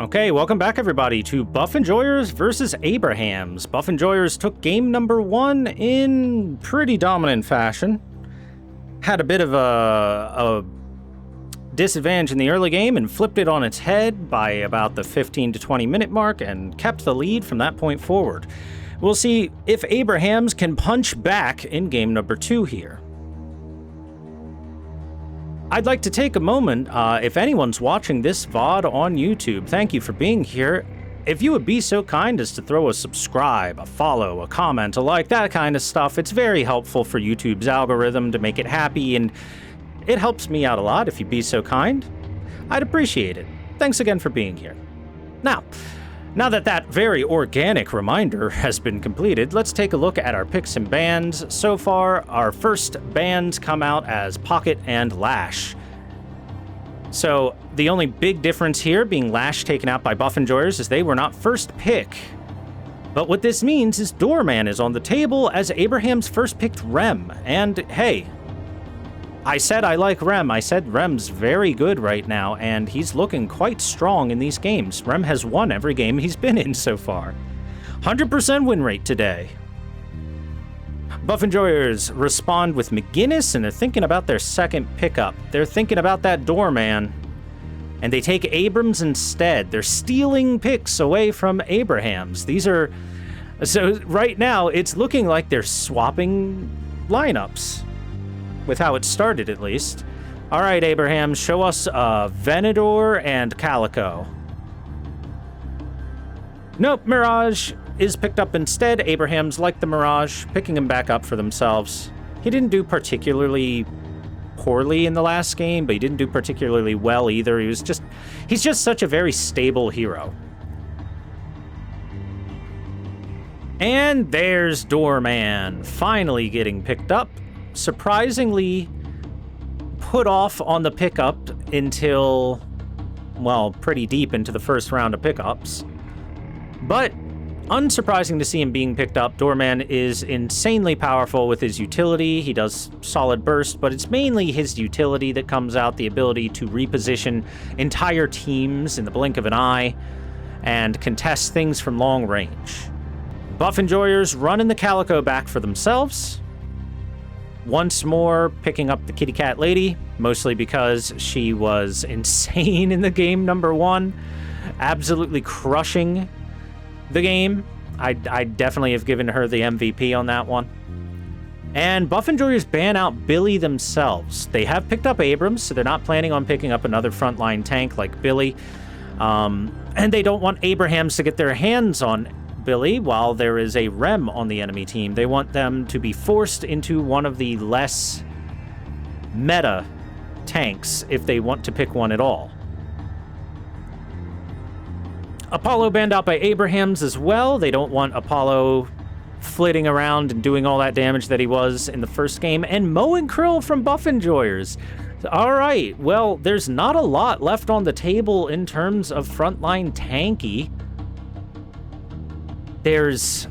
Okay, welcome back everybody to Buff Enjoyers versus Abrahams. Buff Enjoyers took game number 1 in pretty dominant fashion. Had a bit of a disadvantage in the early game and flipped it on its head by about the 15 to 20 minute mark and kept the lead from that point forward. We'll see if Abrahams can punch back in game number 2 here. I'd like to take a moment, if anyone's watching this VOD on YouTube, thank you for being here. If you would be so kind as to throw a subscribe, a follow, a comment, a like, that kind of stuff, it's very helpful for YouTube's algorithm to make it happy, and it helps me out a lot if you'd be so kind. I'd appreciate it. Thanks again for being here. Now that that very organic reminder has been completed, let's take a look at our picks and bans. So far, our first bans come out as Pocket and Lash. So the only big difference here being Lash taken out by Buff Enjoyers is they were not first pick. But what this means is Doorman is on the table as Abraham's first picked Rem. And hey, I said I like Rem. I said Rem's very good right now, and he's looking quite strong in these games. Rem has won every game he's been in so far. 100% win rate today. Buff Enjoyers respond with McGinnis, and they're thinking about their second pickup. They're thinking about that Doorman, and they take Abrams instead. They're stealing picks away from Abrahams. These are... So right now, it's looking like they're swapping lineups. With how it started, at least. All right, Abraham, show us Venador and Calico. Nope, Mirage is picked up instead. Abraham's like the Mirage, picking him back up for themselves. He didn't do particularly poorly in the last game, but he didn't do particularly well either. He's just such a very stable hero. And there's Doorman, finally getting picked up. Surprisingly put off on the pickup until, well, pretty deep into the first round of pickups. But unsurprising to see him being picked up. Doorman is insanely powerful with his utility. He does solid burst, but it's mainly his utility that comes out, the ability to reposition entire teams in the blink of an eye and contest things from long range. Buff Enjoyers running the Calico back for themselves. Once more, picking up the kitty cat lady, mostly because she was insane in the game number 1, absolutely crushing the game. I definitely have given her the MVP on that one. And Buff Enjoyers ban out Billy themselves. They have picked up Abrams, so they're not planning on picking up another frontline tank like Billy. And they don't want Abrahams to get their hands on Billy while there is a Rem on the enemy team. They want them to be forced into one of the less meta tanks if they want to pick one at all. Apollo banned out by Abrahams as well. They don't want Apollo flitting around and doing all that damage that he was in the first game. And Mo and Krill from Buff Enjoyers. All right, well, there's not a lot left on the table in terms of frontline tanky. There's,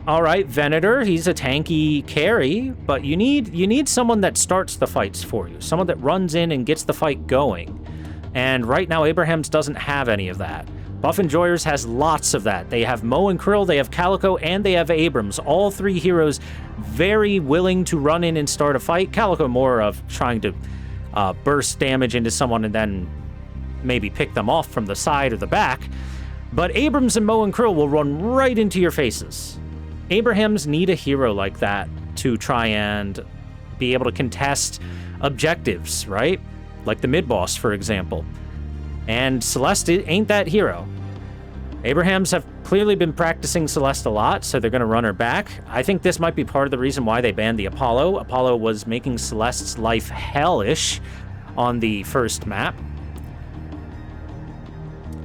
all right, Venator, he's a tanky carry, but you need someone that starts the fights for you, someone that runs in and gets the fight going. And right now, Abrahams doesn't have any of that. Buff Enjoyers has lots of that. They have Mo and Krill, they have Calico, and they have Abrams. All three heroes very willing to run in and start a fight. Calico more of trying to burst damage into someone and then maybe pick them off from the side or the back. But Abrams and Mo and Krill will run right into your faces. Abrahams need a hero like that to try and be able to contest objectives, right? Like the mid-boss, for example. And Celeste ain't that hero. Abrahams have clearly been practicing Celeste a lot, so they're going to run her back. I think this might be part of the reason why they banned the Apollo. Apollo was making Celeste's life hellish on the first map.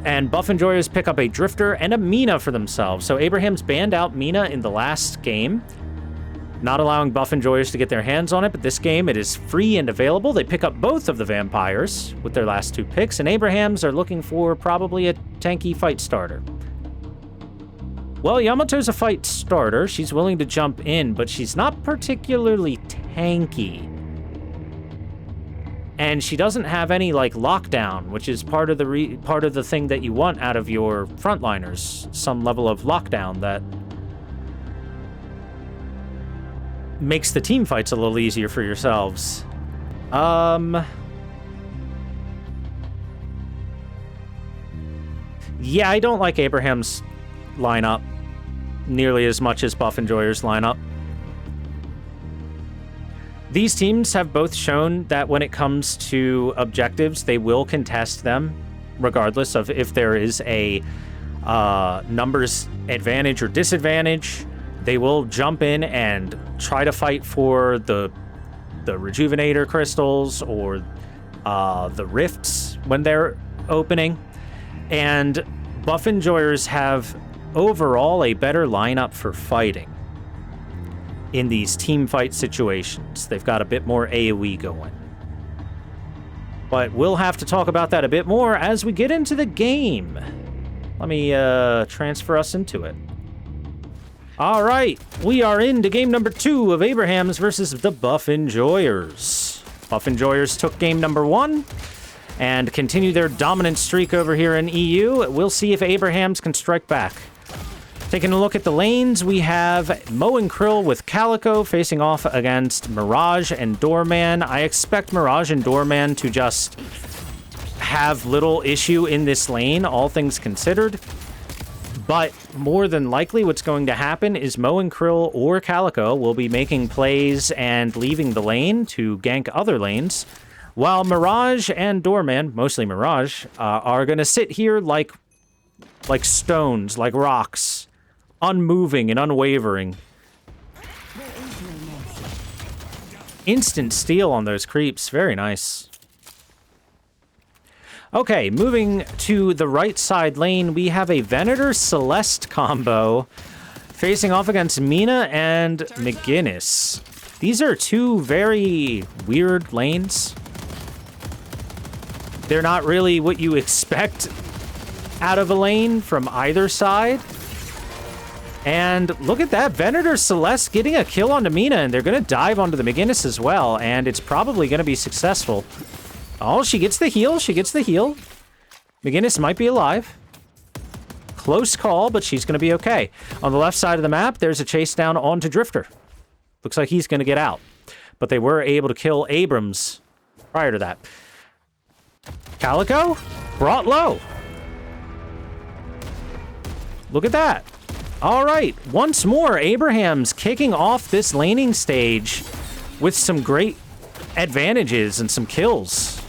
And Buff Enjoyers pick up a Drifter and a Mina for themselves. So Abrahams banned out Mina in the last game, not allowing Buff Enjoyers to get their hands on it, but this game it is free and available. They pick up both of the vampires with their last 2 picks, and Abrahams are looking for probably a tanky fight starter. Well, Yamato's a fight starter. She's willing to jump in, but she's not particularly tanky. And she doesn't have any, like, lockdown, which is part of the thing that you want out of your frontliners. Some level of lockdown that makes the team fights a little easier for yourselves. Yeah, I don't like Abraham's lineup nearly as much as Buff Enjoyer's lineup. These teams have both shown that when it comes to objectives, they will contest them, regardless of if there is a numbers advantage or disadvantage. They will jump in and try to fight for the Rejuvenator crystals or the rifts when they're opening. And Buff Enjoyers have overall a better lineup for fighting in these team fight situations. They've got a bit more AoE going. But we'll have to talk about that a bit more as we get into the game. Let me transfer us into it. All right, we are into game number 2 of Abraham's versus the Buff Enjoyers. Buff Enjoyers took game number 1 and continue their dominant streak over here in EU. We'll see if Abraham's can strike back. Taking a look at the lanes, we have Mo and Krill with Calico facing off against Mirage and Doorman. I expect Mirage and Doorman to just have little issue in this lane, all things considered. But more than likely what's going to happen is Mo and Krill or Calico will be making plays and leaving the lane to gank other lanes, while Mirage and Doorman, mostly Mirage, are going to sit here like stones, like rocks, unmoving and unwavering. Instant steal on those creeps. Very nice. Okay, moving to the right side lane, we have a Venator Celeste combo facing off against Mina and McGinnis. These are two very weird lanes. They're not really what you expect out of a lane from either side. And look at that, Venator Celeste getting a kill onto Mina, and they're going to dive onto the McGinnis as well, and it's probably going to be successful. Oh, she gets the heal, she gets the heal. McGinnis might be alive. Close call, but she's going to be okay. On the left side of the map, there's a chase down onto Drifter. Looks like he's going to get out. But they were able to kill Abrams prior to that. Calico brought low. Look at that. All right, once more, Abraham's kicking off this laning stage with some great advantages and some kills.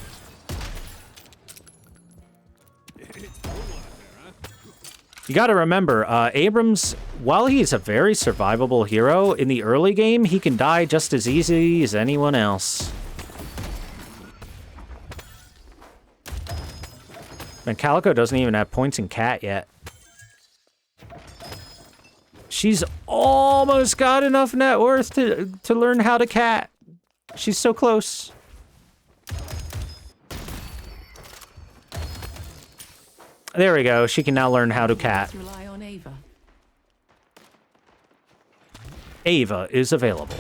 You got to remember, Abrams, while he's a very survivable hero, in the early game, he can die just as easy as anyone else. And Calico doesn't even have points in Cat yet. She's almost got enough net worth to learn how to cat. She's so close. There we go. She can now learn how to cat. Rely on Ava. Ava is available.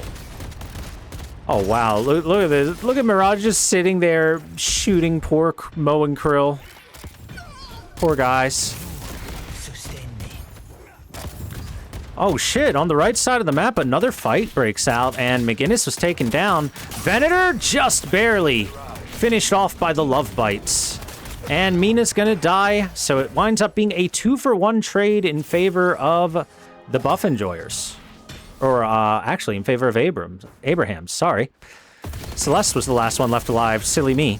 Oh, wow. Look at this. Look at Mirage just sitting there shooting poor Mo and Krill. Poor guys. Oh shit, on the right side of the map, another fight breaks out, and McGinnis was taken down. Venator just barely finished off by the love bites. And Mina's gonna die, so it winds up being a 2-for-1 trade in favor of the Buff Enjoyers. Or, actually, in favor of Abraham's, sorry. Celeste was the last one left alive, silly me.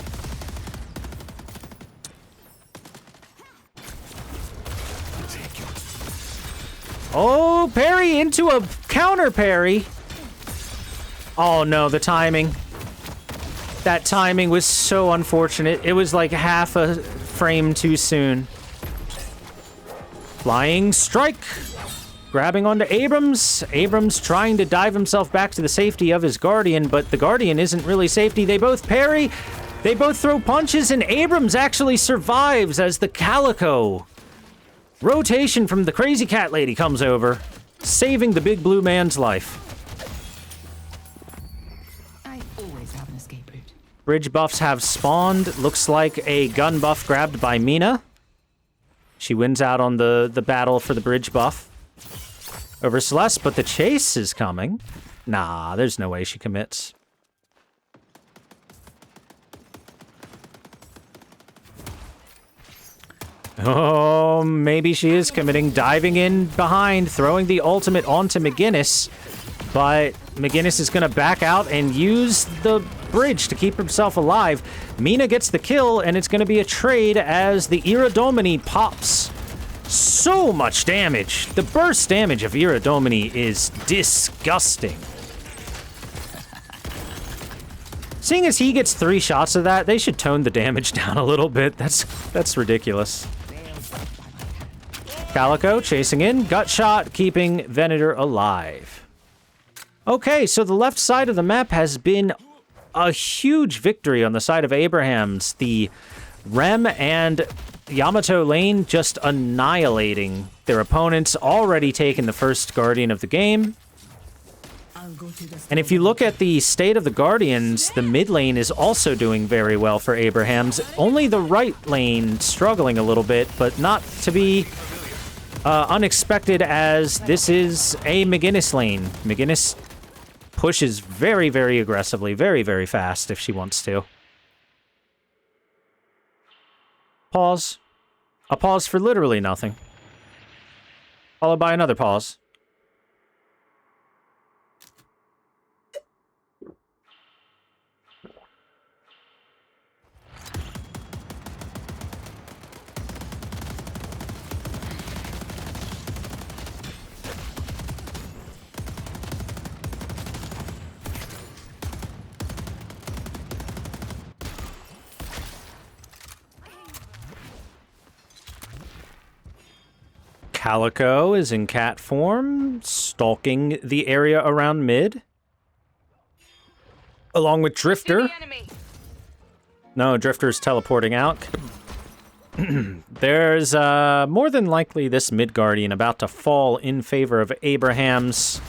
Oh, parry into a counter parry. Oh no, the timing. That timing was so unfortunate. It was like half a frame too soon. Flying strike. Grabbing onto Abrams. Abrams trying to dive himself back to the safety of his Guardian, but the Guardian isn't really safety. They both parry. They both throw punches, and Abrams actually survives as the Calico rotation from the crazy cat lady comes over, saving the big blue man's life. I always have an escape route. Bridge buffs have spawned. Looks like a gun buff grabbed by Mina. She wins out on the battle for the bridge buff over Celeste, but the chase is coming. Nah, there's no way she commits. Oh, maybe she is committing, diving in behind, throwing the ultimate onto McGinnis, but McGinnis is going to back out and use the bridge to keep himself alive. Mina gets the kill, and it's going to be a trade as the Iradomini pops. So much damage. The burst damage of Iradomini is disgusting. Seeing as he gets 3 shots of that, they should tone the damage down a little bit. That's ridiculous. Calico chasing in, gut shot, keeping Venator alive. Okay, so the left side of the map has been a huge victory on the side of Abrahams. The Rem and Yamato lane just annihilating their opponents, already taking the first Guardian of the game. And if you look at the state of the Guardians, the mid lane is also doing very well for Abrahams. Only the right lane struggling a little bit, but not to be unexpected, as this is a McGinnis lane. McGinnis pushes very, very aggressively, very, very fast if she wants to. Pause. A pause for literally nothing. Followed by another pause. Calico is in cat form, stalking the area around mid. Along with Drifter. No, Drifter's teleporting out. There's more than likely this mid Guardian about to fall in favor of Abrahams.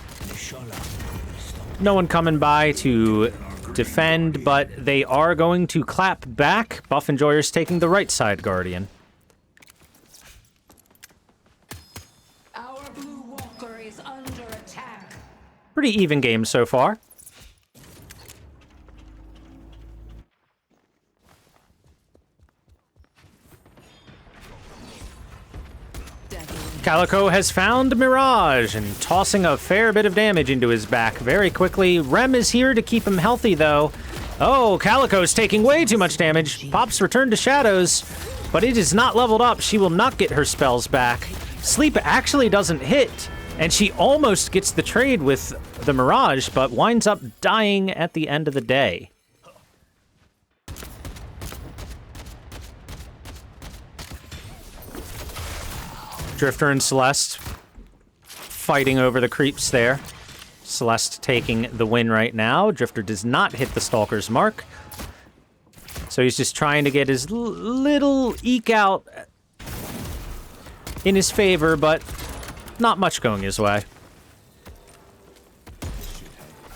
No one coming by to defend, but they are going to clap back. Buff Enjoyer's taking the right side Guardian. Pretty even game so far. Calico has found Mirage and tossing a fair bit of damage into his back very quickly. Rem is here to keep him healthy, though. Oh, Calico's taking way too much damage. Pop's returned to Shadows, but it is not leveled up. She will not get her spells back. Sleep actually doesn't hit, and she almost gets the trade with the Mirage, but winds up dying at the end of the day. Drifter and Celeste fighting over the creeps there. Celeste taking the win right now. Drifter does not hit the Stalker's mark, so he's just trying to get his little eke out in his favor, but not much going his way.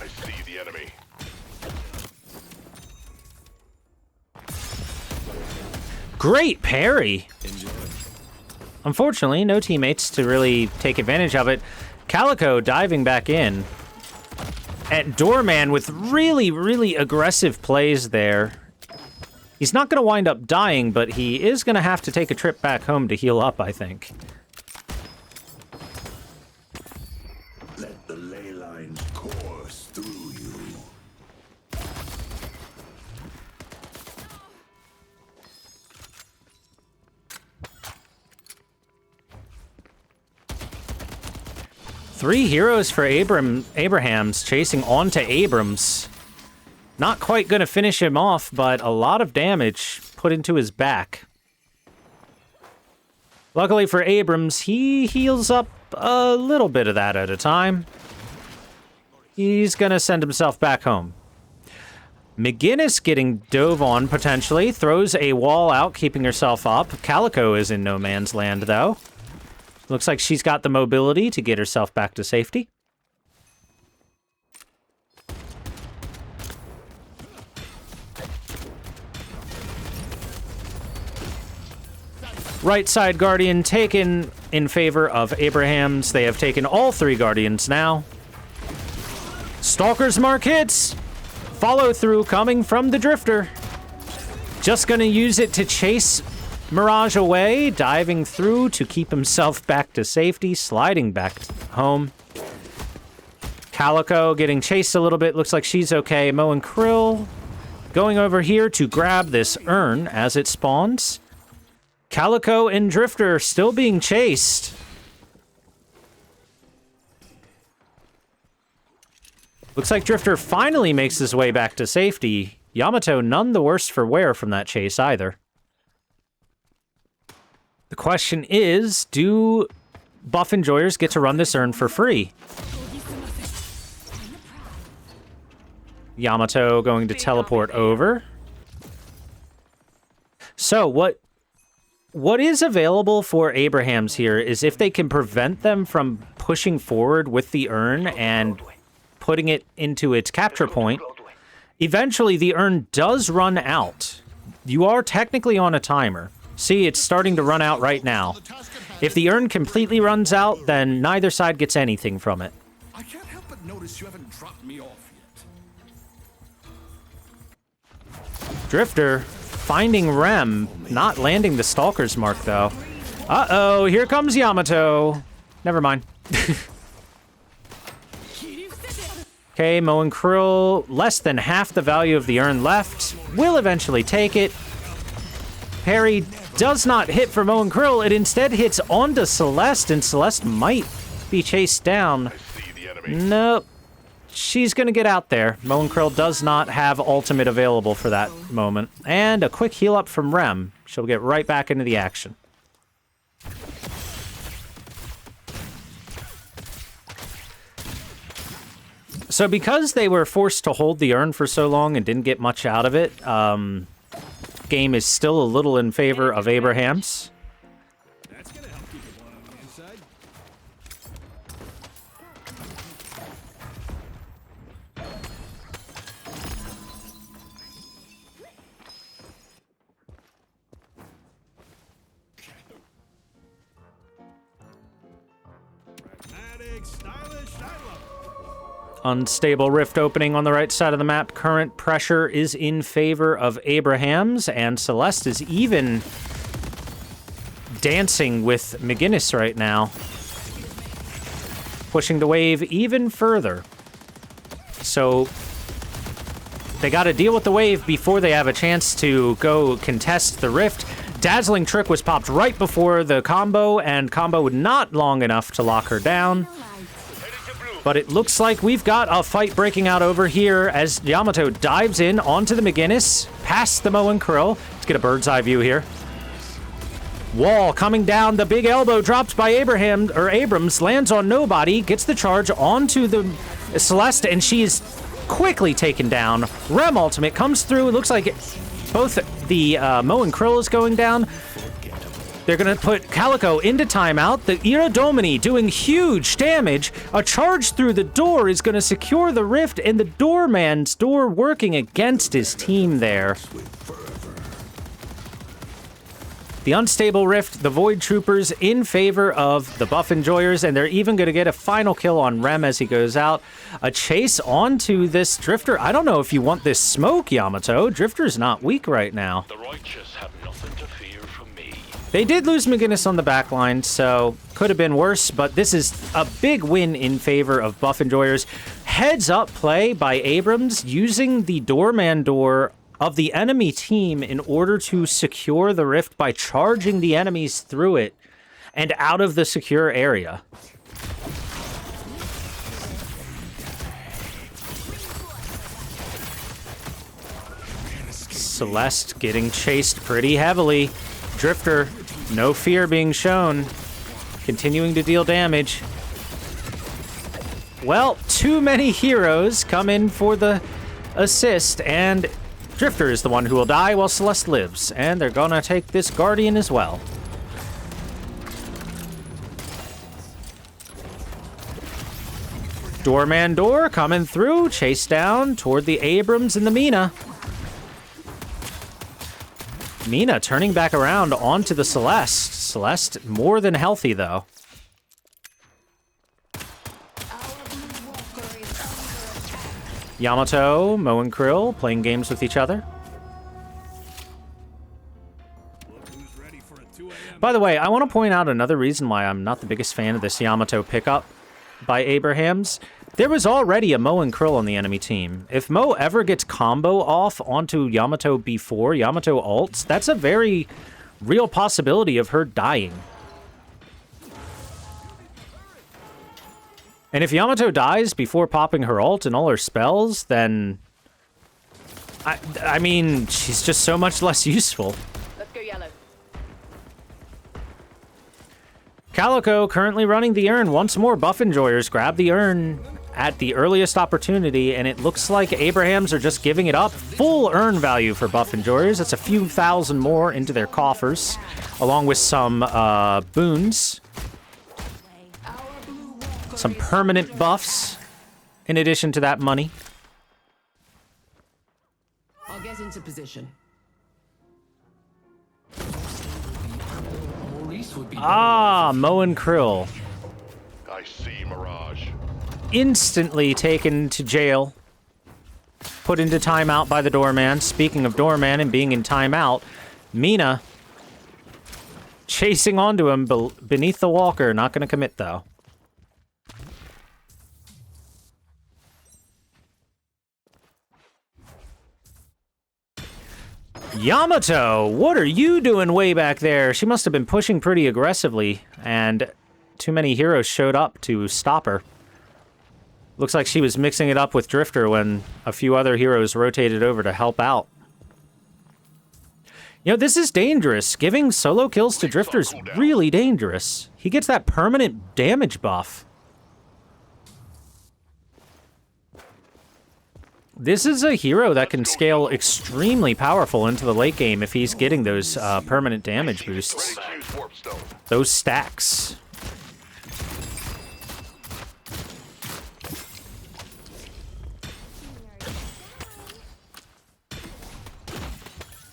I see the enemy. Great parry. Unfortunately, no teammates to really take advantage of it. Calico diving back in. And Doorman with really, really aggressive plays there. He's not going to wind up dying, but he is going to have to take a trip back home to heal up, I think. Let the ley lines course through you. Three heroes for Abrahams chasing onto Abrams. Not quite going to finish him off, but a lot of damage put into his back. Luckily for Abrams, he heals up a little bit of that at a time. He's going to send himself back home. McGinnis getting dove on, potentially. Throws a wall out, keeping herself up. Calico is in no man's land, though. Looks like she's got the mobility to get herself back to safety. Right side Guardian taken in favor of Abraham's. They have taken all 3 Guardians now. Stalker's Mark hits. Follow through coming from the Drifter. Just gonna use it to chase Mirage away, diving through to keep himself back to safety, sliding back home. Calico getting chased a little bit. Looks like she's okay. Mo and Krill going over here to grab this urn as it spawns. Calico and Drifter still being chased. Looks like Drifter finally makes his way back to safety. Yamato none the worse for wear from that chase either. The question is, do buff enjoyers get to run this urn for free? Yamato going to teleport over. So what is available for Abrahams here is if they can prevent them from pushing forward with the urn and putting it into its capture point, eventually the urn does run out. You are technically on a timer. See, it's starting to run out right now. If the urn completely runs out, then neither side gets anything from it. I can't help but notice you haven't dropped me off yet. Drifter finding Rem, not landing the Stalker's Mark, though. Uh-oh, here comes Yamato. Never mind. Okay, Mo and Krill, less than half the value of the urn left. Will eventually take it. Parry does not hit for Mo and Krill. It instead hits onto Celeste, and Celeste might be chased down. Nope. She's going to get out there. Mo and Krill does not have ultimate available for that moment. And a quick heal up from Rem. She'll get right back into the action. So because they were forced to hold the urn for so long and didn't get much out of it, game is still a little in favor of Abraham's. That's gonna help keep the blood on the inside. Pragmatic, stylish, I love it. Unstable rift opening on the right side of the map. Current pressure is in favor of Abraham's, and Celeste is even dancing with McGinnis right now. Pushing the wave even further. So they got to deal with the wave before they have a chance to go contest the rift. Dazzling Trick was popped right before the combo, and combo not long enough to lock her down. But it looks like we've got a fight breaking out over here as Yamato dives in onto the McGinnis, past the Mo and Krill. Let's get a bird's eye view here. Wall coming down, the big elbow dropped by Abrams, lands on nobody, gets the charge onto the Celeste, and she is quickly taken down. Rem ultimate comes through. It looks like both the Mo and Krill is going down. They're going to put Calico into timeout. The Iradomini doing huge damage. A charge through the door is going to secure the rift, and the doorman's door working against his team there. The unstable rift, the Void Troopers in favor of the buff enjoyers, and they're even going to get a final kill on Rem as he goes out. A chase onto this Drifter. I don't know if you want this smoke, Yamato. Drifter's not weak right now. The righteous have nothing to fear from me. They did lose McGinnis on the back line, so could have been worse, but this is a big win in favor of buff enjoyers. Heads up play by Abrams using the doorman door of the enemy team in order to secure the rift by charging the enemies through it and out of the secure area. Celeste getting chased pretty heavily. Drifter, no fear being shown. Continuing to deal damage. Well, too many heroes come in for the assist, and Drifter is the one who will die while Celeste lives, and they're gonna take this Guardian as well. Doorman door coming through, chase down toward the Abrams and the Mina. Mina turning back around onto the Celeste. Celeste more than healthy, though. Yamato, Mo, and Krill playing games with each other. By the way, I want to point out another reason why I'm not the biggest fan of this Yamato pickup by Abrahams. There was already a Mo and Krill on the enemy team. If Mo ever gets combo off onto Yamato before Yamato ults, that's a very real possibility of her dying. And if Yamato dies before popping her ult and all her spells, then... I mean, she's just so much less useful. Let's go yellow. Calico currently running the urn. Once more, buff enjoyers grab the urn at the earliest opportunity, and it looks like Abrahams are just giving it up. Full urn value for buff enjoyers. It's a few thousand more into their coffers, along with some boons. Some permanent buffs, in addition to that money. I'll get into position. Ah, Mo and Krill. I see Mirage. Instantly taken to jail. Put into timeout by the doorman. Speaking of doorman and being in timeout, Mina chasing onto him beneath the walker. Not going to commit, though. Yamato, what are you doing way back there? She must have been pushing pretty aggressively, and too many heroes showed up to stop her. Looks like she was mixing it up with Drifter when a few other heroes rotated over to help out. You know, this is dangerous. Giving solo kills to Drifter's really dangerous. He gets that permanent damage buff. This is a hero that can scale extremely powerful into the late game if he's getting those permanent damage boosts. Those stacks.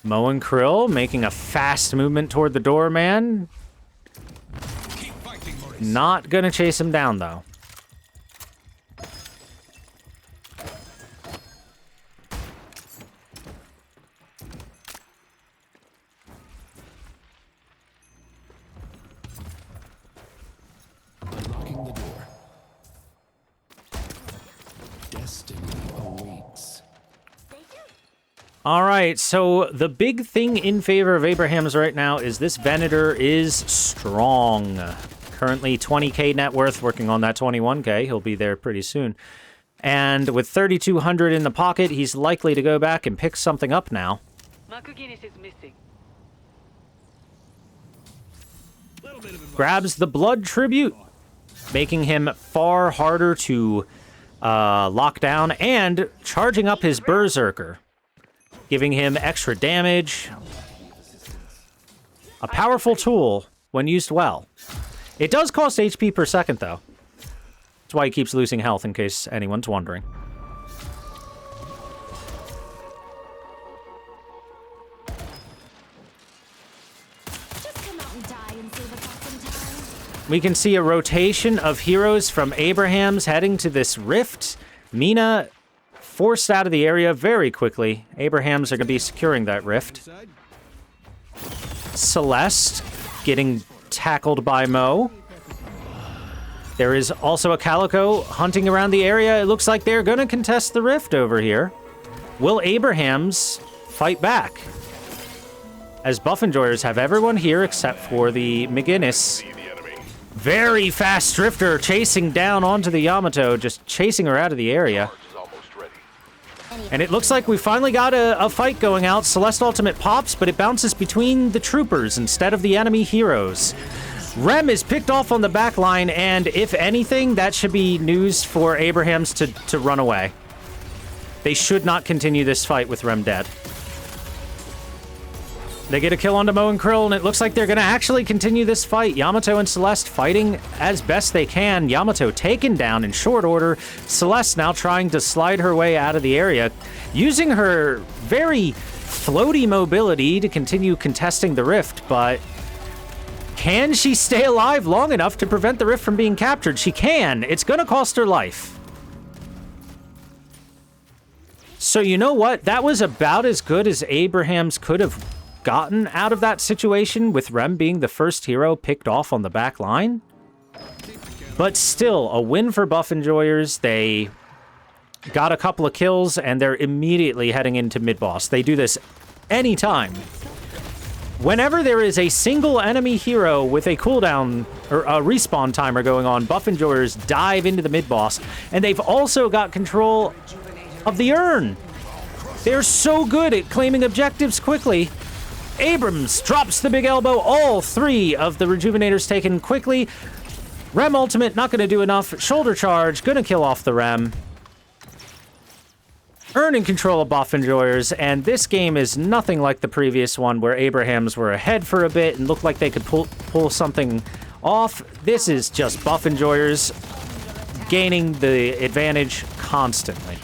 Mo and Krill making a fast movement toward the doorman. Not gonna chase him down, though. Unlocking the door. Destiny awaits. All right, so the big thing in favor of Abrahams right now is this Venator is strong. Currently 20k net worth, working on that 21k. He'll be there pretty soon. And with 3,200 in the pocket, he's likely to go back and pick something up now. Makuginis is missing. Grabs the blood tribute, making him far harder to lock down, and charging up his Berserker, giving him extra damage. A powerful tool when used well. It does cost HP per second, though. That's why he keeps losing health, in case anyone's wondering. We can see a rotation of heroes from Abrahams heading to this rift. Mina forced out of the area very quickly. Abrahams are going to be securing that rift. Celeste getting tackled by Mo. There is also a Calico hunting around the area. It looks like they're going to contest the rift over here. Will Abrahams fight back? As buff enjoyers have everyone here except for the McGinnis. Very fast Drifter chasing down onto the Yamato, just chasing her out of the area. And it looks like we finally got a fight going out. Celeste ultimate pops, but it bounces between the troopers instead of the enemy heroes. Rem is picked off on the back line, and if anything, that should be news for Abrahams to run away. They should not continue this fight with Rem dead. They get a kill onto Mo and Krill, and it looks like they're going to actually continue this fight. Yamato and Celeste fighting as best they can. Yamato taken down in short order. Celeste now trying to slide her way out of the area, using her very floaty mobility to continue contesting the rift, but can she stay alive long enough to prevent the rift from being captured? She can. It's going to cost her life. So you know what? That was about as good as Abrahams could have gotten out of that situation, with Rem being the first hero picked off on the back line. But still, a win for Buff Enjoyers. They got a couple of kills, and they're immediately heading into mid-boss. They do this anytime. Whenever there is a single enemy hero with a cooldown or a respawn timer going on, Buff Enjoyers dive into the mid-boss, and they've also got control of the urn. They're so good at claiming objectives quickly. Abrams drops the big elbow. All three of the Rejuvenators taken quickly. Rem ultimate, not going to do enough. Shoulder charge, going to kill off the Rem. Urn in control of Buff Enjoyers, and this game is nothing like the previous one where Abrahams were ahead for a bit and looked like they could pull something off. This is just Buff Enjoyers gaining the advantage constantly.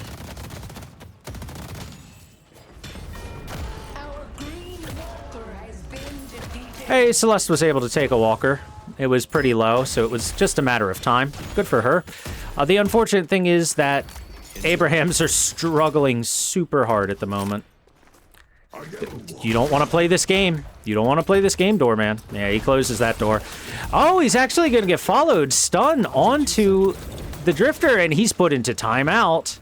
Hey, Celeste was able to take a walker. It was pretty low, so it was just a matter of time. Good for her. The unfortunate thing is that Abrahams are struggling super hard at the moment. You don't want to play this game. You don't want to play this game, Doorman. Yeah, he closes that door. Oh, he's actually going to get followed. Stun onto the Drifter, and he's put into timeout.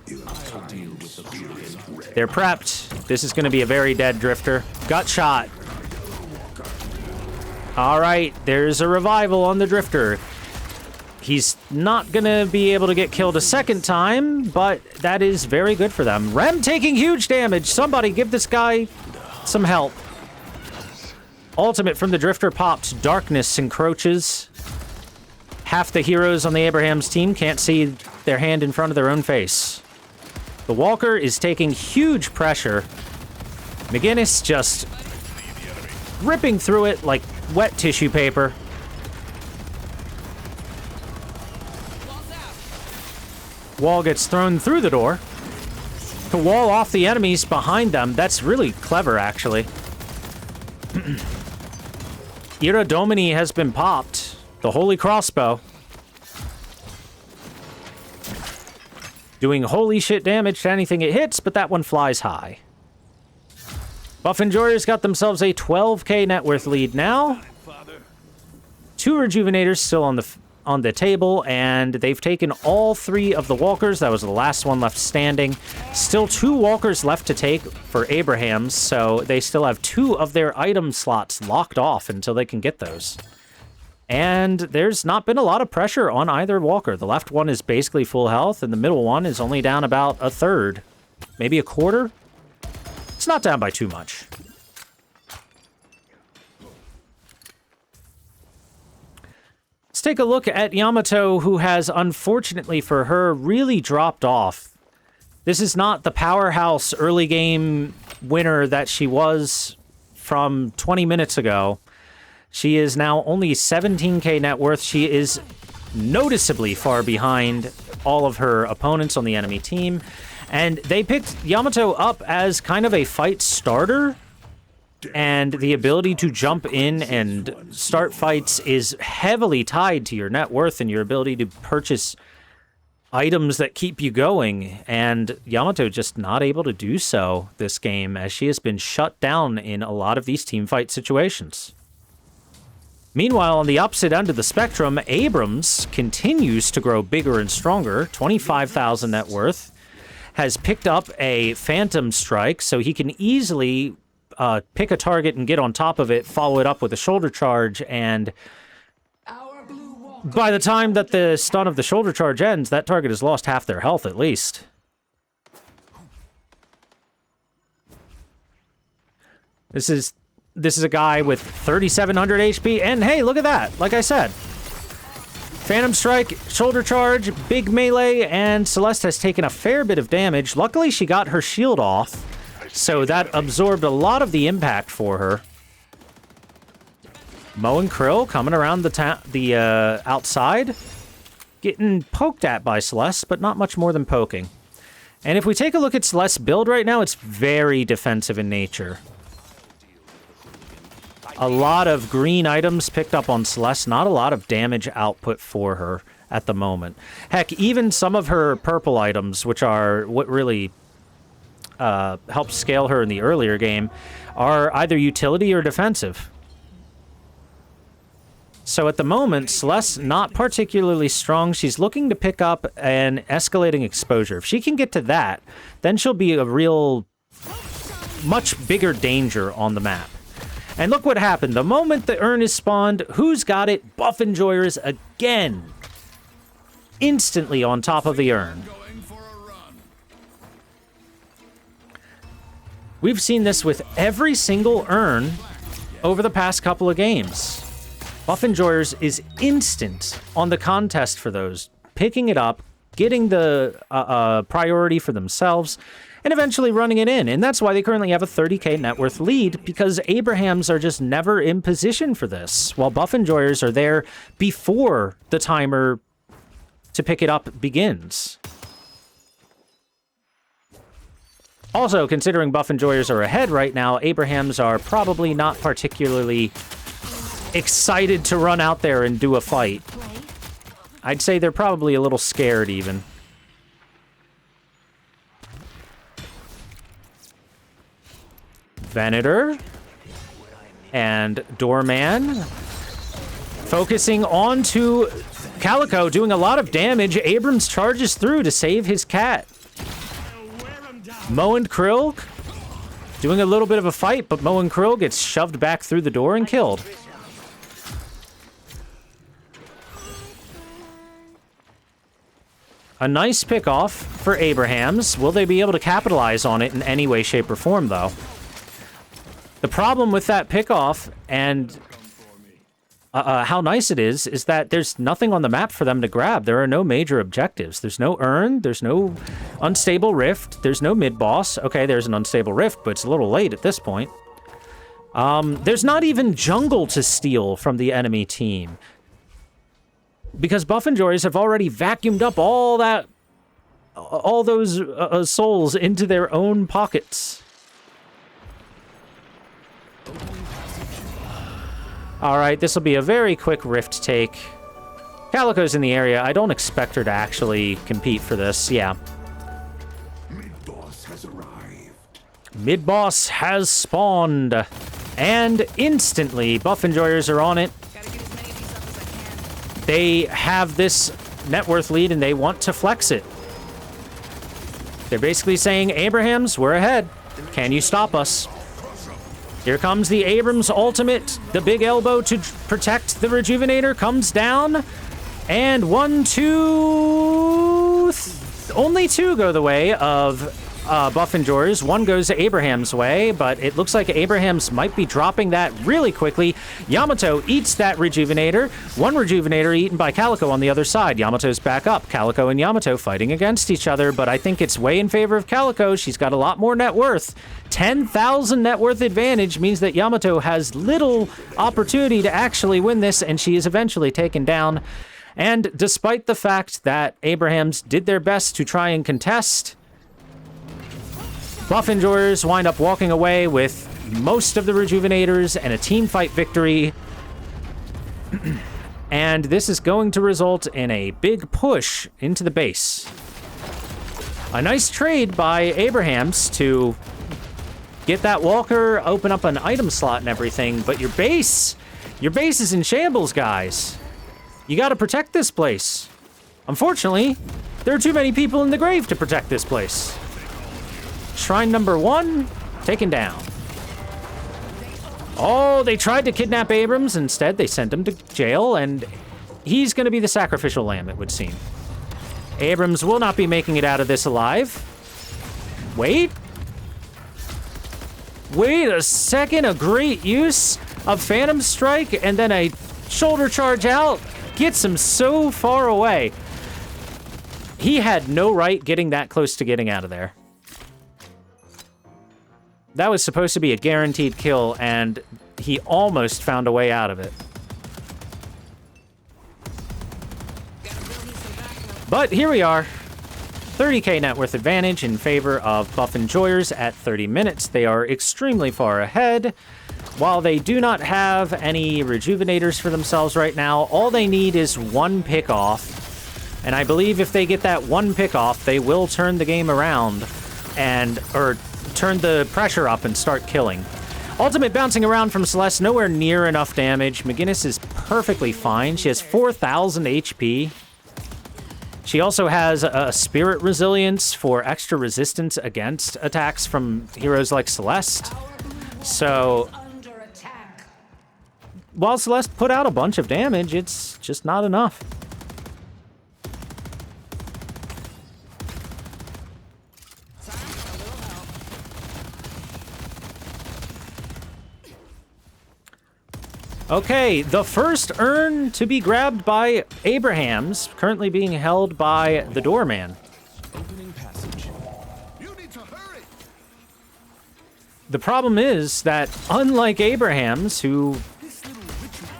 They're prepped. This is going to be a very dead Drifter. Gut shot. All right, there's a revival on the Drifter. He's not going to be able to get killed a second time, but that is very good for them. Rem taking huge damage. Somebody give this guy some help. Ultimate from the Drifter popped. Darkness encroaches. Half the heroes on the Abrahams team can't see their hand in front of their own face. The Walker is taking huge pressure. McGinnis just ripping through it like wet tissue paper. Wall gets thrown through the door to wall off the enemies behind them. That's really clever, actually. Ira Domini has been popped. The Holy Crossbow. Doing holy shit damage to anything it hits, but that one flies high. Buff Enjoyers got themselves a 12k net worth lead now. 2 Rejuvenators still on the table, and they've taken all 3 of the Walkers. That was the last one left standing. Still 2 Walkers left to take for Abrahams, so they still have 2 of their item slots locked off until they can get those. And there's not been a lot of pressure on either Walker. The left one is basically full health, and the middle one is only down about a third, maybe a quarter. It's not down by too much. Let's take a look at Yamato, who has, unfortunately for her, really dropped off. This is not the powerhouse early game winner that she was from 20 minutes ago. She is now only 17k net worth. She is noticeably far behind all of her opponents on the enemy team. And they picked Yamato up as kind of a fight starter. And the ability to jump in and start fights is heavily tied to your net worth and your ability to purchase items that keep you going. And Yamato just not able to do so this game, as she has been shut down in a lot of these team fight situations. Meanwhile, on the opposite end of the spectrum, Abrams continues to grow bigger and stronger. 25,000 net worth. Has picked up a Phantom Strike, so he can easily pick a target and get on top of it, follow it up with a shoulder charge, and by the time that the stun of the shoulder charge ends, that target has lost half their health at least. This is a guy with 3,700 HP, and hey, look at that. Like I said, Phantom Strike, shoulder charge, big melee, and Celeste has taken a fair bit of damage. Luckily, she got her shield off, so that absorbed a lot of the impact for her. Mo and Krill coming around the outside, getting poked at by Celeste, but not much more than poking. And if we take a look at Celeste's build right now, it's very defensive in nature. A lot of green items picked up on Celeste, not a lot of damage output for her at the moment. Heck, even some of her purple items, which are what really helped scale her in the earlier game, are either utility or defensive. So at the moment, Celeste's not particularly strong. She's looking to pick up an escalating exposure. If she can get to that, then she'll be a real, much bigger danger on the map. And look what happened. The moment the urn is spawned, who's got it? Buff Enjoyers again. Instantly on top of the urn. We've seen this with every single urn over the past couple of games. Buff Enjoyers is instant on the contest for those, picking it up, getting the priority for themselves, and eventually running it in. And that's why they currently have a 30k net worth lead, because Abrahams are just never in position for this, while Buff Enjoyers are there before the timer to pick it up begins. Also, considering Buff Enjoyers are ahead right now, Abrahams are probably not particularly excited to run out there and do a fight. I'd say they're probably a little scared even. Venator and Doorman focusing onto Calico, doing a lot of damage. Abrams charges through to save his cat. Mo and Krill doing a little bit of a fight, but Mo and Krill gets shoved back through the door and killed. A nice pick-off for Abrahams. Will they be able to capitalize on it in any way, shape, or form, though? The problem with that pick-off and how nice it is that there's nothing on the map for them to grab. There are no major objectives. There's no urn. There's no unstable rift. There's no mid-boss. Okay, there's an unstable rift, but it's a little late at this point. There's not even jungle to steal from the enemy team, because Buff Enjoyers have already vacuumed up all those souls into their own pockets. All right, this will be a very quick rift take. Calico's in the area. I don't expect her to actually compete for this. Yeah. Mid-boss has arrived. Mid-boss has spawned. And instantly, Buff Enjoyers are on it. They have this net worth lead, and they want to flex it. They're basically saying, Abrahams, we're ahead. Can you stop us? Here comes the Abrams ultimate. The big elbow to protect the Rejuvenator comes down. And only two go the way of Buff Enjoyers. One goes Abraham's way, but it looks like Abrahams might be dropping that really quickly. Yamato eats that Rejuvenator. One Rejuvenator eaten by Calico on the other side. Yamato's back up. Calico and Yamato fighting against each other, but I think it's way in favor of Calico. She's got a lot more net worth. 10,000 net worth advantage means that Yamato has little opportunity to actually win this, and she is eventually taken down. And despite the fact that Abrahams did their best to try and contest, Buff Enjoyers wind up walking away with most of the Rejuvenators and a team fight victory. And this is going to result in a big push into the base. A nice trade by Abrahams to get that Walker, open up an item slot and everything, but your base is in shambles, guys. You gotta protect this place. Unfortunately, there are too many people in the grave to protect this place. Shrine number 1, taken down. Oh, they tried to kidnap Abrams. Instead, they sent him to jail, and he's going to be the sacrificial lamb, it would seem. Abrams will not be making it out of this alive. Wait a second. A great use of Phantom Strike, and then a shoulder charge out gets him so far away. He had no right getting that close to getting out of there. That was supposed to be a guaranteed kill, and he almost found a way out of it. But here we are. 30k net worth advantage in favor of Buff Enjoyers at 30 minutes. They are extremely far ahead. while they do not have any rejuvenators for themselves right now, all they need is one pick off. And I believe if they get that one pick off, they will turn the game around or turn the pressure up and start killing. Ultimate bouncing around from Celeste, nowhere near enough damage. McGinnis is perfectly fine. She has 4,000 HP. She also has a spirit resilience for extra resistance against attacks from heroes like Celeste. So, while Celeste put out a bunch of damage, it's just not enough. Okay, the first urn to be grabbed by Abrahams, currently being held by the doorman. Opening passage. You need to hurry. The problem is that, unlike Abrahams, who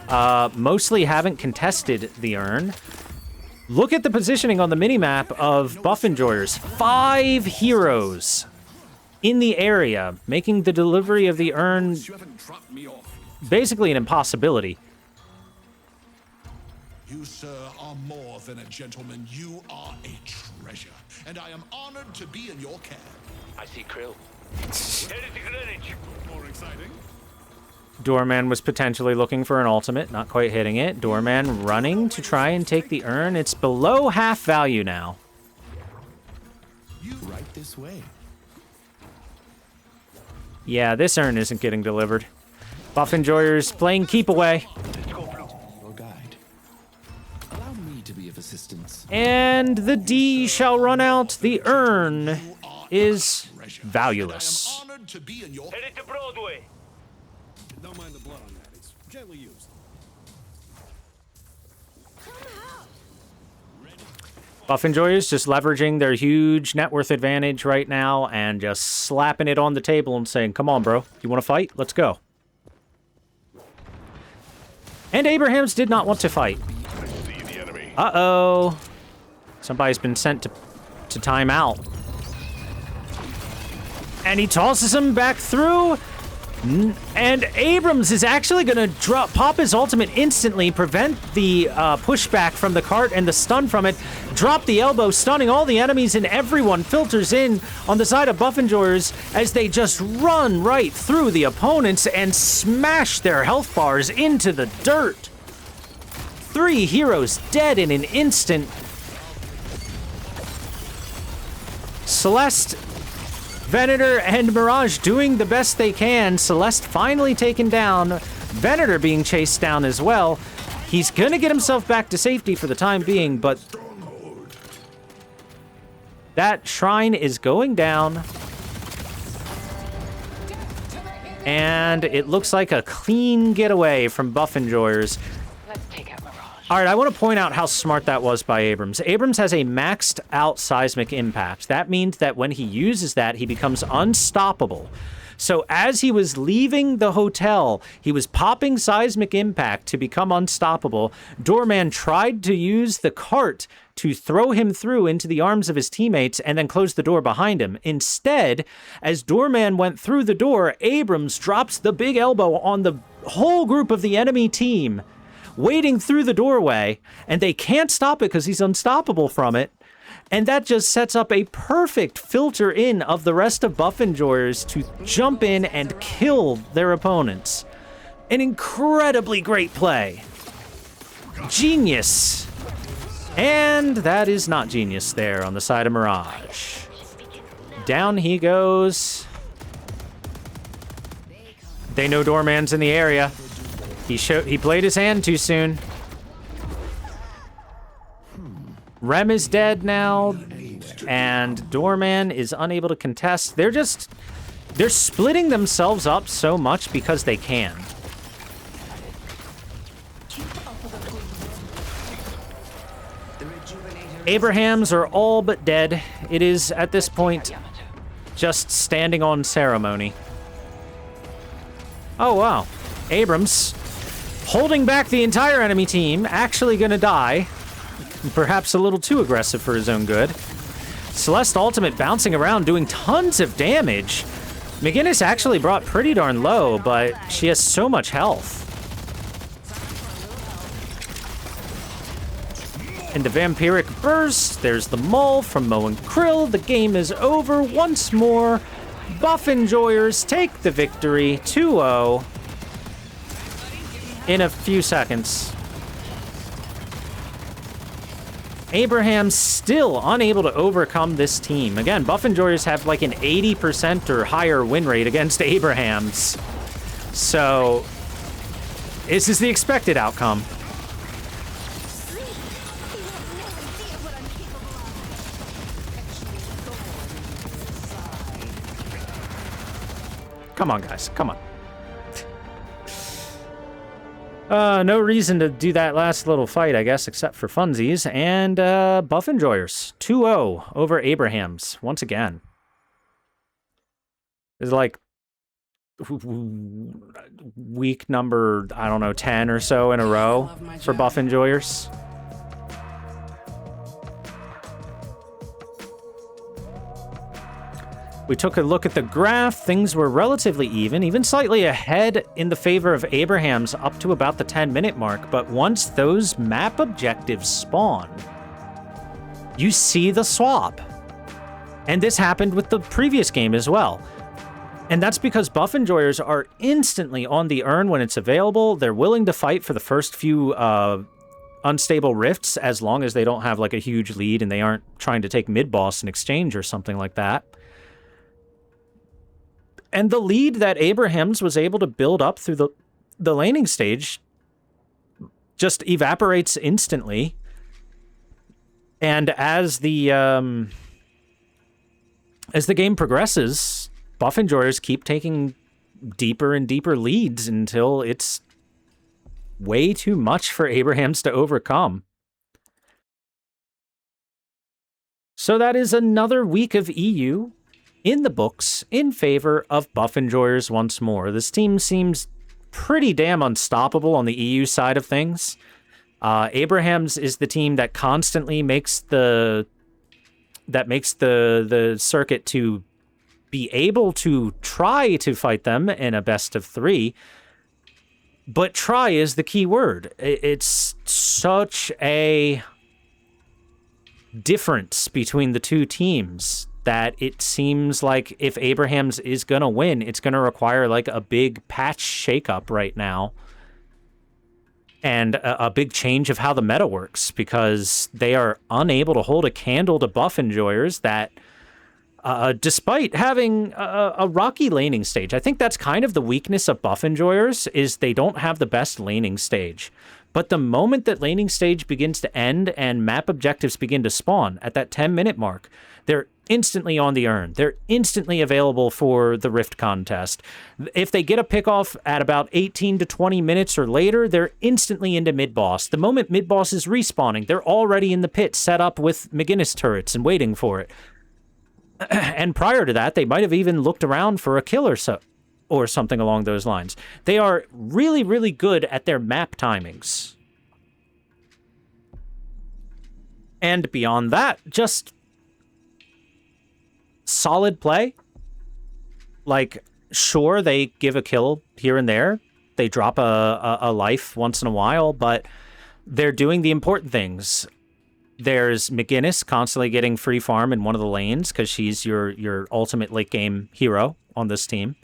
mostly haven't contested the urn, look at the positioning on the minimap of Buff Enjoyers. 5 heroes in the area, making the delivery of the urn You haven't dropped me off. basically an impossibility. You, sir, are more than a gentleman. You are a treasure, and I am honored to be in your care. I see Krill. More exciting? Doorman was potentially looking for an ultimate, not quite hitting it. Doorman running to try and take the urn. It's below half value now. You right this way. Yeah, this urn isn't getting delivered. Buff Enjoyers playing keep away. Your guide. Allow me to be of assistance. And the D shall run out. The urn is valueless. I am honored to be in your Headed to Broadway. Don't mind the blood on that. It's gently used. Buff Enjoyers just leveraging their huge net worth advantage right now and just slapping it on the table and saying, come on, bro. You want to fight? Let's go. And Abrahams did not want to fight. I see the enemy. Uh-oh. Somebody's been sent to time out. And he tosses him back through. And Abrams is actually going to pop his ultimate instantly, prevent the pushback from the cart and the stun from it, drop the elbow, stunning all the enemies, and everyone filters in on the side of Buff Enjoyers as they just run right through the opponents and smash their health bars into the dirt. 3 heroes dead in an instant. Celeste, Venator, and Mirage doing the best they can. Celeste finally taken down. Venator being chased down as well. He's gonna get himself back to safety for the time being, but that shrine is going down. And it looks like a clean getaway from Buff Enjoyers. Let's take out Mirage. All right, I want to point out how smart that was by Abrams. Abrams has a maxed out seismic impact. That means that when he uses that, he becomes unstoppable. So as he was leaving the hotel, he was popping seismic impact to become unstoppable. Doorman tried to use the cart to throw him through into the arms of his teammates and then close the door behind him. Instead, as Doorman went through the door, Abrams drops the big elbow on the whole group of the enemy team, waiting through the doorway, and they can't stop it because he's unstoppable from it. And that just sets up a perfect filter in of the rest of Buff Enjoyers to jump in and kill their opponents. An incredibly great play. Genius. And that is not genius there on the side of Mirage. Down he goes. They know Doorman's in the area. He played his hand too soon. Rem is dead now, and Doorman is unable to contest. They're splitting themselves up so much because they can. Abrahams are all but dead. It is, at this point, just standing on ceremony. Oh, wow. Abrams, holding back the entire enemy team, actually gonna die. Perhaps a little too aggressive for his own good. Celeste ultimate bouncing around, doing tons of damage. McGinnis actually brought pretty darn low, but she has so much health. And the Vampiric Burst, there's the Mull from Mo and Krill. The game is over once more. Buff Enjoyers take the victory, 2-0 in a few seconds. Abraham still unable to overcome this team. Again, Buff Enjoyers have like an 80% or higher win rate against Abrahams. So, this is the expected outcome. Come on, guys. Come on. No reason to do that last little fight, I guess, except for funsies. And Buff Enjoyers, 2-0 over Abrahams, once again. It's like week number, I don't know, 10 or so in a row for Buff Enjoyers. We took a look at the graph. Things were relatively even slightly ahead in the favor of Abrahams up to about the 10-minute mark. But once those map objectives spawn, you see the swap. And this happened with the previous game as well. And that's because Buff Enjoyers are instantly on the urn when it's available. They're willing to fight for the first few unstable rifts as long as they don't have like a huge lead and they aren't trying to take mid-boss in exchange or something like that. And the lead that Abrahams was able to build up through the laning stage just evaporates instantly. And as the game progresses, Buff Enjoyers keep taking deeper and deeper leads until it's way too much for Abrahams to overcome. So that is another week of EU in the books in favor of Buff Enjoyers once more. This team seems pretty damn unstoppable on the EU side of things. Abrahams is the team that constantly makes the circuit to be able to try to fight them in a best of 3. But try is the key word. It's such a difference between the two teams that it seems like if Abrahams is going to win, it's going to require like a big patch shakeup right now. And a big change of how the meta works, because they are unable to hold a candle to Buff Enjoyers that, despite having a rocky laning stage, I think that's kind of the weakness of Buff Enjoyers, is they don't have the best laning stage. But the moment that laning stage begins to end and map objectives begin to spawn at that 10-minute mark, they're instantly on the urn. They're instantly available for the Rift contest. If they get a pick-off at about 18 to 20 minutes or later, they're instantly into mid-boss. The moment mid-boss is respawning, they're already in the pit set up with McGinnis turrets and waiting for it. And prior to that, they might have even looked around for a kill or something along those lines. They are really, really good at their map timings. And beyond that, just solid play. Like, sure, they give a kill here and there. They drop a life once in a while, but they're doing the important things. There's McGinnis constantly getting free farm in one of the lanes because she's your ultimate late game hero on this team.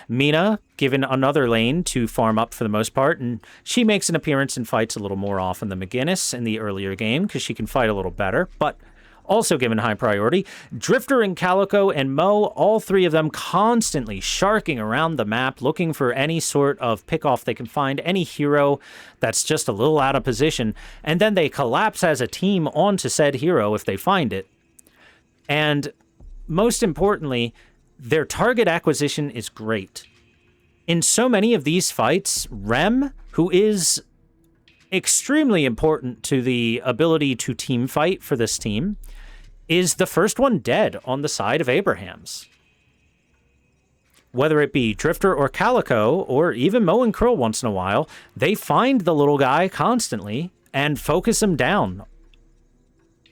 Mina given another lane to farm up for the most part, and she makes an appearance and fights a little more often than McGinnis in the earlier game because she can fight a little better, but also given high priority. Drifter and Calico and Mo, all three of them constantly sharking around the map, looking for any sort of pickoff they can find, any hero that's just a little out of position, and then they collapse as a team onto said hero if they find it. And most importantly, their target acquisition is great. In so many of these fights, Rem, who is extremely important to the ability to team fight for this team, is the first one dead on the side of Abrahams. Whether it be Drifter or Calico, or even Mo and Krill once in a while, they find the little guy constantly and focus him down.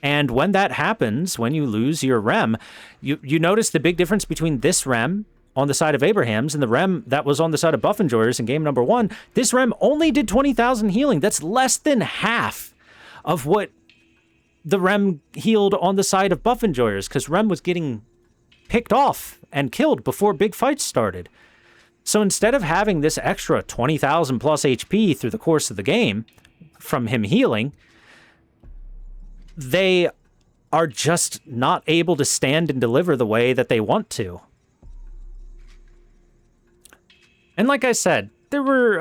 And when that happens, when you lose your Rem, you notice the big difference between this Rem on the side of Abraham's and the rem that was on the side of Buffenjoyers in game number 1, this rem only did 20,000 healing. That's less than half of what the rem healed on the side of Buffenjoyers, because rem was getting picked off and killed before big fights started. So instead of having this extra 20,000 plus HP through the course of the game from him healing, they are just not able to stand and deliver the way that they want to. And like I said, there were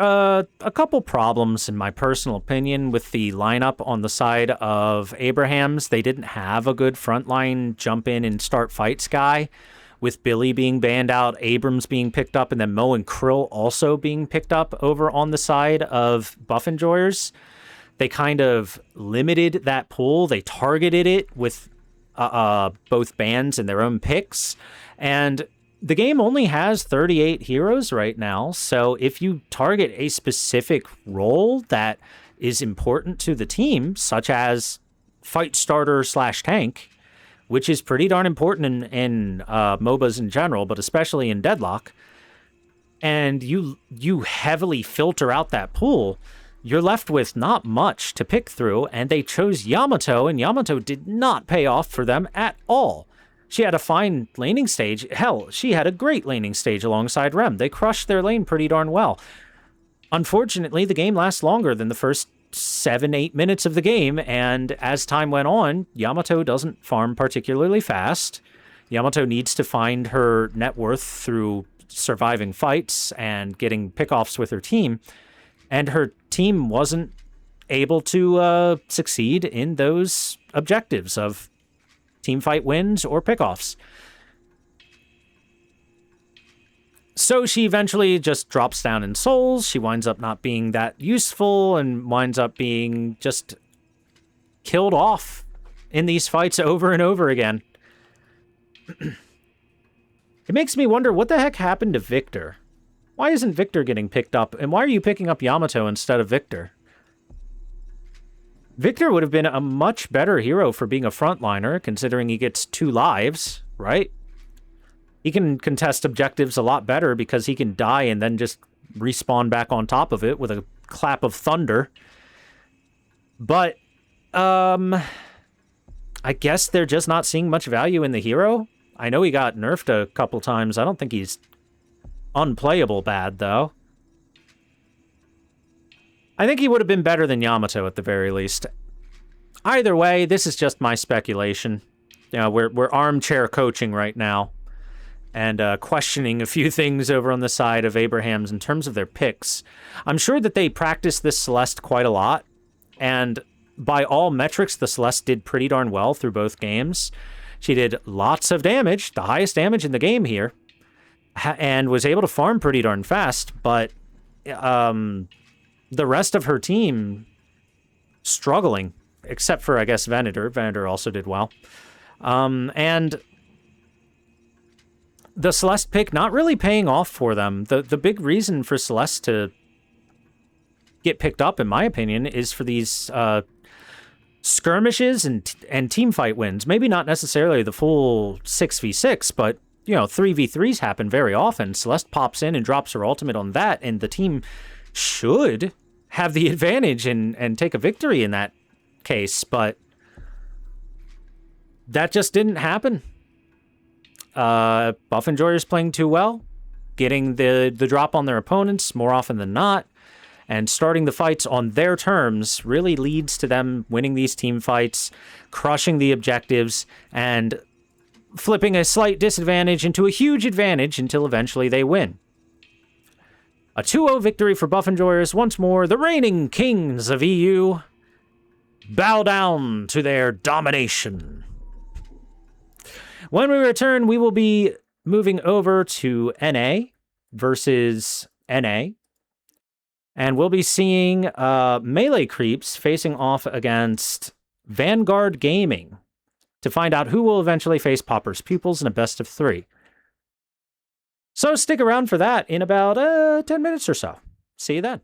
a couple problems, in my personal opinion, with the lineup on the side of Abraham's. They didn't have a good frontline jump in and start fights guy, with Billy being banned out, Abrams being picked up, and then Mo and Krill also being picked up over on the side of Buffenjoyers. They kind of limited that pool. They targeted it with both bans and their own picks. And the game only has 38 heroes right now. So if you target a specific role that is important to the team, such as fight starter / tank, which is pretty darn important in MOBAs in general, but especially in Deadlock, and you heavily filter out that pool, you're left with not much to pick through, and they chose Yamato, and Yamato did not pay off for them at all. She had a fine laning stage. Hell, she had a great laning stage alongside Rem. They crushed their lane pretty darn well. Unfortunately, the game lasts longer than the first 7-8 minutes of the game, and as time went on, Yamato doesn't farm particularly fast. Yamato needs to find her net worth through surviving fights and getting pickoffs with her team, and her team wasn't able to succeed in those objectives of team fight wins or pickoffs. So she eventually just drops down in souls. She winds up not being that useful and winds up being just killed off in these fights over and over again. It makes me wonder what the heck happened to Victor. Why isn't Victor getting picked up? And why are you picking up Yamato instead of Victor? Victor would have been a much better hero for being a frontliner, considering he gets 2 lives, right? He can contest objectives a lot better because he can die and then just respawn back on top of it with a clap of thunder. But, I guess they're just not seeing much value in the hero. I know he got nerfed a couple times. I don't think he's unplayable bad, though. I think he would have been better than Yamato at the very least. Either way, this is just my speculation. You know, we're armchair coaching right now, and questioning a few things over on the side of Abraham's in terms of their picks. I'm sure that they practiced this Celeste quite a lot, and by all metrics, the Celeste did pretty darn well through both games. She did lots of damage, the highest damage in the game here, and was able to farm pretty darn fast, but the rest of her team struggling, except for, I guess, Venator. Venator also did well. And the Celeste pick not really paying off for them. The big reason for Celeste to get picked up, in my opinion, is for these skirmishes and team fight wins. Maybe not necessarily the full 6v6, but, you know, 3v3s happen very often. Celeste pops in and drops her ultimate on that, and the team should have the advantage and take a victory in that case, but that just didn't happen. Buffenjoyers playing too well, getting the drop on their opponents more often than not, and starting the fights on their terms really leads to them winning these team fights, crushing the objectives, and flipping a slight disadvantage into a huge advantage until eventually they win. A 2-0 victory for Buffenjoyers. Once more, the reigning kings of EU bow down to their domination. When we return, we will be moving over to NA versus NA. And we'll be seeing melee creeps facing off against Vanguard Gaming to find out who will eventually face Pauper's Pupils in a best of 3. So stick around for that in about 10 minutes or so. See you then.